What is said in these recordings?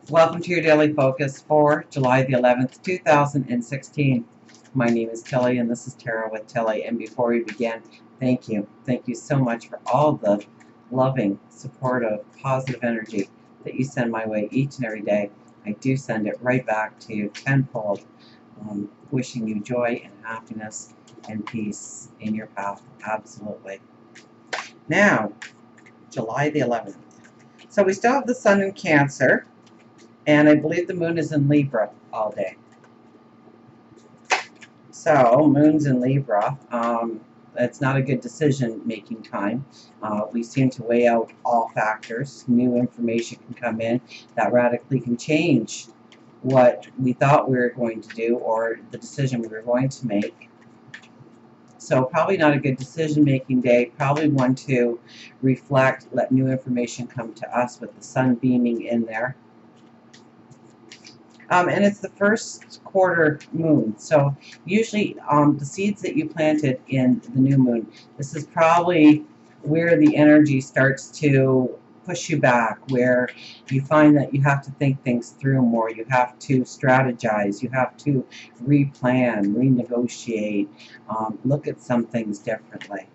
Welcome to your daily focus for July the 11th, 2016. My name is Tilly and this is Tarot with Tilly. And before we begin, thank you. Thank you so much for all the loving, supportive, positive energy that you send my way each and every day. I do send it right back to you tenfold, wishing you joy and happiness and peace in your path. Absolutely. Now, July the 11th. So we still have the sun in Cancer. And I believe the moon is in Libra all day. So, moon's in Libra. It's not a good decision-making time. We seem to weigh out all factors. New information can come in that radically can change what we thought we were going to do or the decision we were going to make. So probably not a good decision-making day. Probably one to reflect, let new information come to us with the sun beaming in there. And it's the first quarter moon, so usually the seeds that you planted in the new moon, this is probably where the energy starts to push you back, where you find that you have to think things through more, you have to strategize, you have to replan, renegotiate, look at some things differently.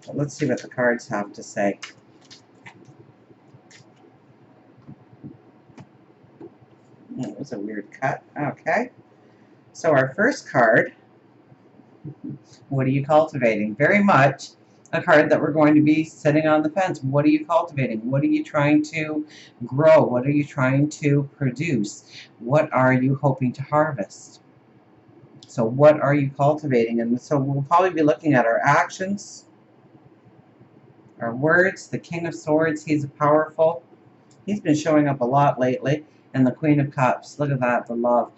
So let's see what the cards have to say. That was a weird cut. Okay. So our first card, what are you cultivating? Very much a card that we're going to be sitting on the fence. What are you cultivating? What are you trying to grow? What are you trying to produce? What are you hoping to harvest? So what are you cultivating? And so we'll probably be looking at our actions, our words. The King of Swords, he's powerful. He's been showing up a lot lately. And the Queen of Cups, look at that, the love.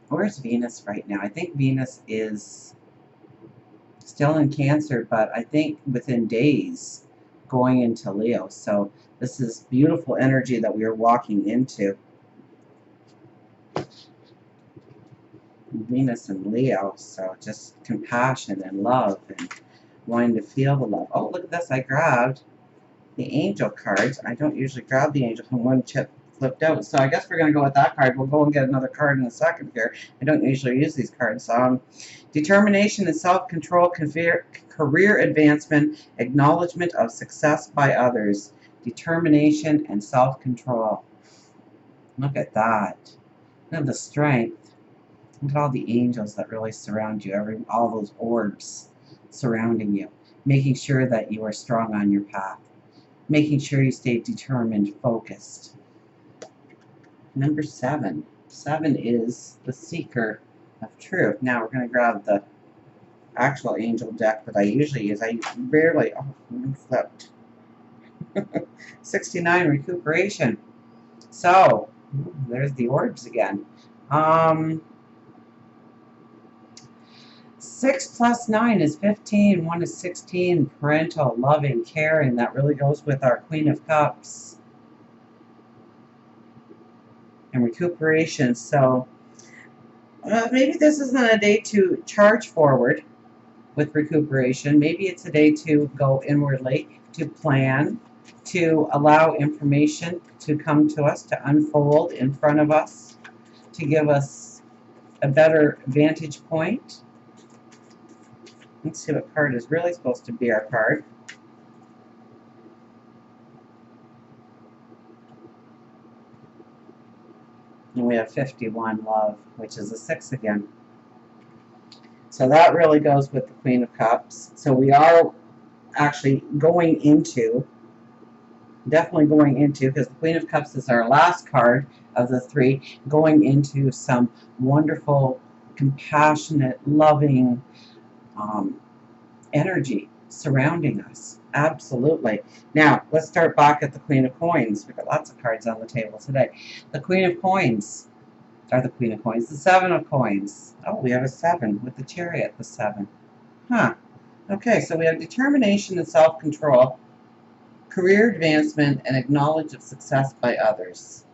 Where's Venus right now? I think Venus is still in Cancer, but I think within days going into Leo. So this is beautiful energy that we are walking into. Venus and Leo, so just compassion and love and wanting to feel the love. Oh, look at this, I grabbed the angel cards. I don't usually grab the angel from one chip flipped out, so I guess we're going to go with that card. We'll go and get another card in a second here. I don't usually use these cards. Determination and self-control, career advancement, acknowledgement of success by others. Determination and self-control. Look at that. Look at the strength. Look at all the angels that really surround you, all those orbs surrounding you, making sure that you are strong on your path, making sure you stay determined, focused. Number 7. 7 is the Seeker of Truth. Now we're going to grab the actual angel deck that I usually use. I rarely, oh, I'm flipped. 69, recuperation. So, there's the orbs again. 6 plus 9 is 15. 1 is 16. Parental, loving, caring. That really goes with our Queen of Cups. And recuperation. So maybe this isn't a day to charge forward with recuperation. Maybe it's a day to go inwardly, to plan, to allow information to come to us, to unfold in front of us, to give us a better vantage point. Let's see what card is really supposed to be our card. And we have 51, love, which is a 6 again. So that really goes with the Queen of Cups. So we are actually going into, definitely going into, because the Queen of Cups is our last card of the 3, going into some wonderful, compassionate, loving energy surrounding us. Absolutely. Now, let's start back at the Queen of Coins. We've got lots of cards on the table today. The Queen of Coins, or the Queen of Coins, the 7 of Coins. Oh, we have a 7 with the Chariot, the 7. Huh. Okay, so we have determination and self-control, career advancement, and acknowledge of success by others.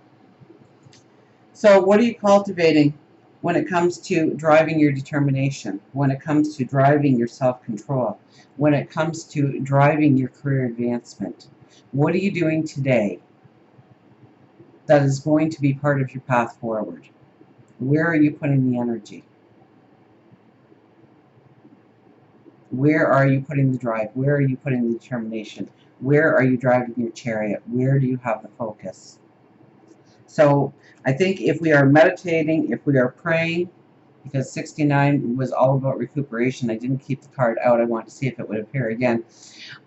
So what are you cultivating when it comes to driving your determination, when it comes to driving your self-control, when it comes to driving your career advancement? What are you doing today that is going to be part of your path forward. Where are you putting the energy? Where are you putting the drive? Where are you putting the determination? Where are you driving your chariot? Where do you have the focus? So I think if we are meditating, if we are praying, because 69 was all about recuperation. I didn't keep the card out. I want to see if it would appear again.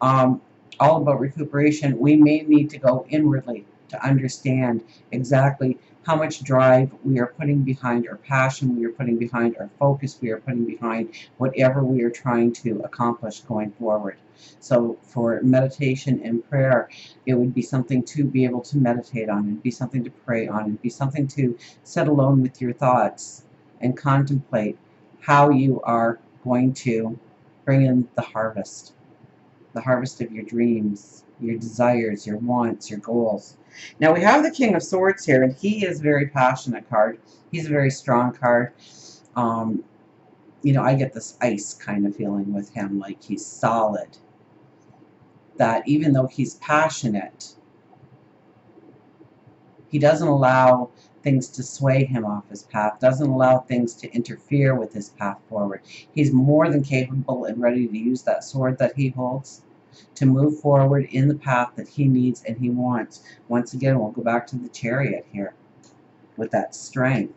All about recuperation. We may need to go inwardly to understand exactly how much drive we are putting behind our passion, we are putting behind our focus, we are putting behind whatever we are trying to accomplish going forward. So for meditation and prayer, it would be something to be able to meditate on, it'd be something to pray on, it'd be something to sit alone with your thoughts and contemplate how you are going to bring in the harvest of your dreams, your desires, your wants, your goals. Now we have the King of Swords here, and he is a very passionate card. He's a very strong card. You know, I get this ice kind of feeling with him, like he's solid. That even though he's passionate, he doesn't allow things to sway him off his path, doesn't allow things to interfere with his path forward. He's more than capable and ready to use that sword that he holds to move forward in the path that he needs and he wants. Once again, we'll go back to the chariot here with that strength,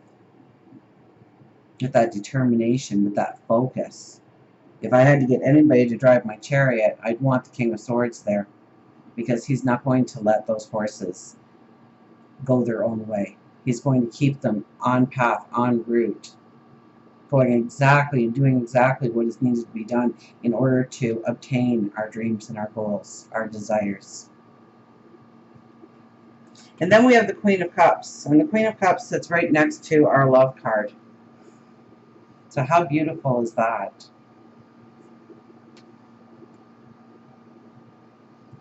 with that determination, with that focus. If I had to get anybody to drive my chariot, I'd want the King of Swords there, because he's not going to let those horses go their own way. He's going to keep them on path, en route, going exactly and doing exactly what is needed to be done in order to obtain our dreams and our goals, our desires. And then we have the Queen of Cups, and the Queen of Cups sits right next to our love card. So how beautiful is that?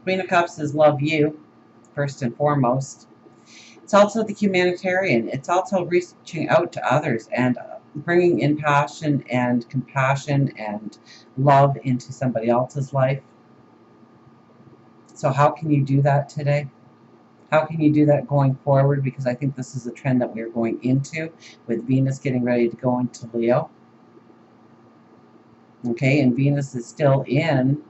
Queen of Cups is love you, first and foremost. It's also the humanitarian. It's also reaching out to others and bringing in passion and compassion and love into somebody else's life. So how can you do that today? How can you do that going forward? Because I think this is a trend that we're going into with Venus getting ready to go into Leo. Okay, and Venus is still in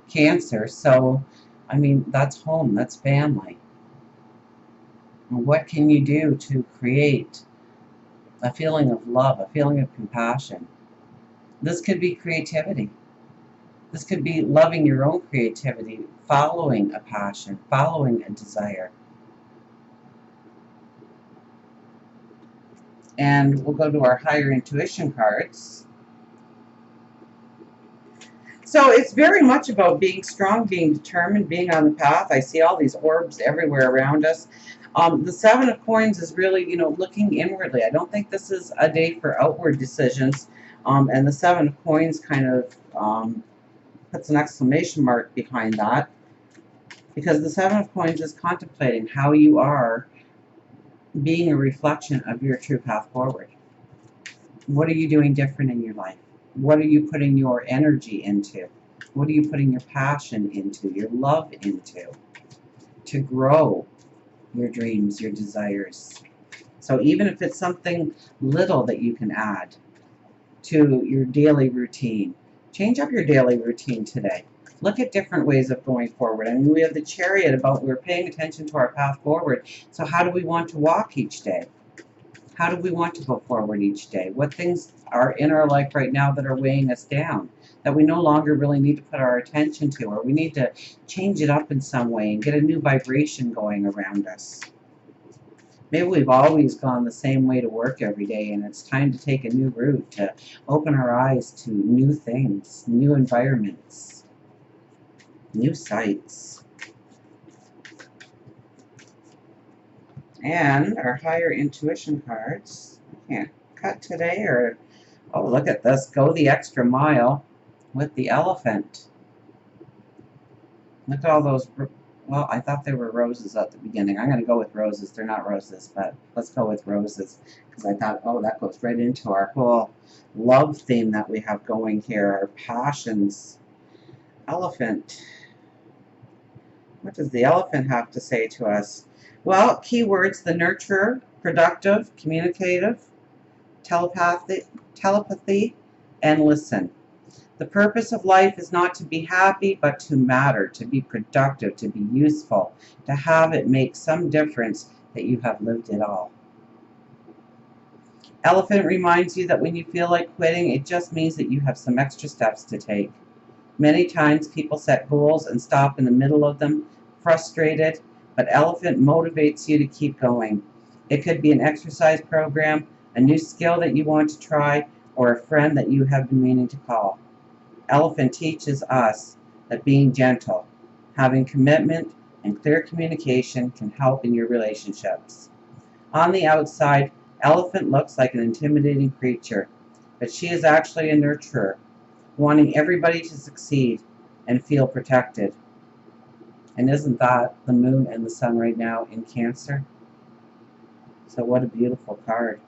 Cancer. So, I mean, that's home, that's family. And what can you do to create a feeling of love, a feeling of compassion? This could be creativity. This could be loving your own creativity, following a passion, following a desire. And we'll go to our higher intuition cards. So it's very much about being strong, being determined, being on the path. I see all these orbs everywhere around us. The Seven of Coins is really, you know, looking inwardly. I don't think this is a day for outward decisions. And the Seven of Coins kind of puts an exclamation mark behind that, because the Seven of Coins is contemplating how you are being a reflection of your true path forward. What are you doing different in your life? What are you putting your energy into? What are you putting your passion into, your love into, to grow your dreams, your desires? So even if it's something little that you can add to your daily routine, change up your daily routine today. Look at different ways of going forward. I mean, we have the chariot about we're paying attention to our path forward. So how do we want to walk each day? How do we want to go forward each day? What things are in our life right now that are weighing us down, that we no longer really need to put our attention to, or we need to change it up in some way and get a new vibration going around us? Maybe we've always gone the same way to work every day, and it's time to take a new route, to open our eyes to new things, new environments, new sights. And our higher intuition cards. I can't cut today, or, oh, look at this. Go the extra mile with the elephant. Look at all those, well, I thought they were roses at the beginning. I'm going to go with roses. They're not roses, but let's go with roses, because I thought, oh, that goes right into our whole love theme that we have going here, our passions. Elephant. What does the elephant have to say to us? Well, keywords: the nurturer, productive, communicative, telepathy, and listen. The purpose of life is not to be happy, but to matter, to be productive, to be useful, to have it make some difference that you have lived it all. Elephant reminds you that when you feel like quitting, it just means that you have some extra steps to take. Many times people set goals and stop in the middle of them, frustrated, but Elephant motivates you to keep going. It could be an exercise program, a new skill that you want to try, or a friend that you have been meaning to call. Elephant teaches us that being gentle, having commitment, and clear communication can help in your relationships. On the outside, Elephant looks like an intimidating creature, but she is actually a nurturer, wanting everybody to succeed and feel protected. And isn't that the moon and the sun right now in Cancer? So what a beautiful card.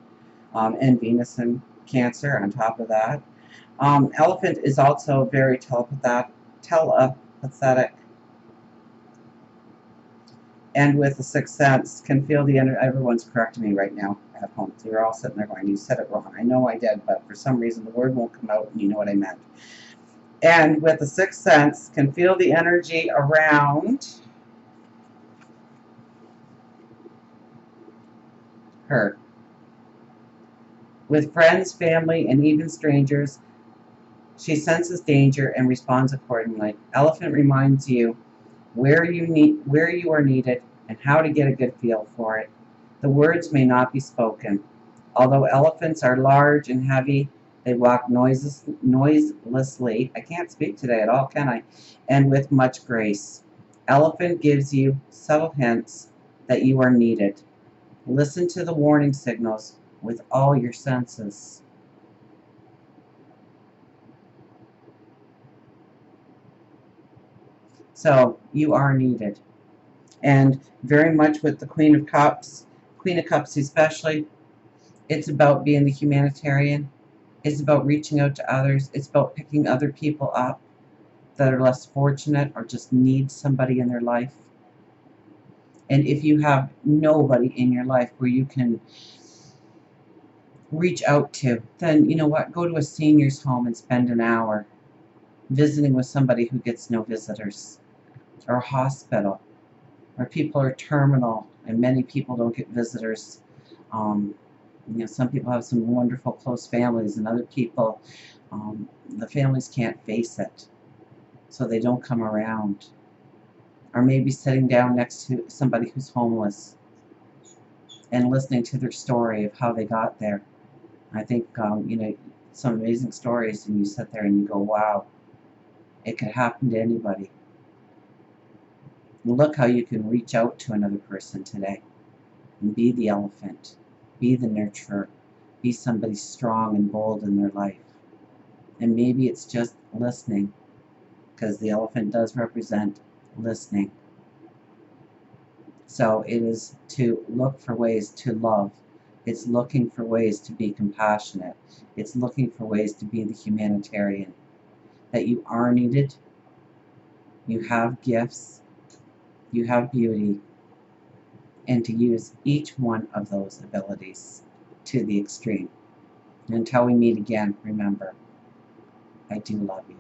And Venus in Cancer on top of that. Elephant is also very telepathetic, and with the sixth sense can feel the energy. Everyone's correcting me right now at home. So you're all sitting there going, you said it wrong. I know I did, but for some reason the word won't come out and you know what I meant. And with the sixth sense can feel the energy around her. With friends, family, and even strangers, she senses danger and responds accordingly. Elephant reminds you where you are needed and how to get a good feel for it. The words may not be spoken. Although elephants are large and heavy, they walk noiselessly. I can't speak today at all, can I? And with much grace. Elephant gives you subtle hints that you are needed. Listen to the warning signals with all your senses. So you are needed. And very much with the Queen of Cups especially, it's about being the humanitarian. It's about reaching out to others. It's about picking other people up that are less fortunate or just need somebody in their life. And if you have nobody in your life where you can reach out to, then you know what? Go to a senior's home and spend an hour visiting with somebody who gets no visitors, or a hospital where people are terminal and many people don't get visitors. Some people have some wonderful close families, and other people, the families can't face it, so they don't come around. Or maybe sitting down next to somebody who's homeless and listening to their story of how they got there. I think, some amazing stories, and you sit there and you go, wow, it could happen to anybody. And look how you can reach out to another person today and be the elephant, be the nurturer, be somebody strong and bold in their life. And maybe it's just listening, because the elephant does represent listening. So it is to look for ways to love. It's looking for ways to be compassionate. It's looking for ways to be the humanitarian. That you are needed, you have gifts, you have beauty, and to use each one of those abilities to the extreme. And until we meet again, remember, I do love you.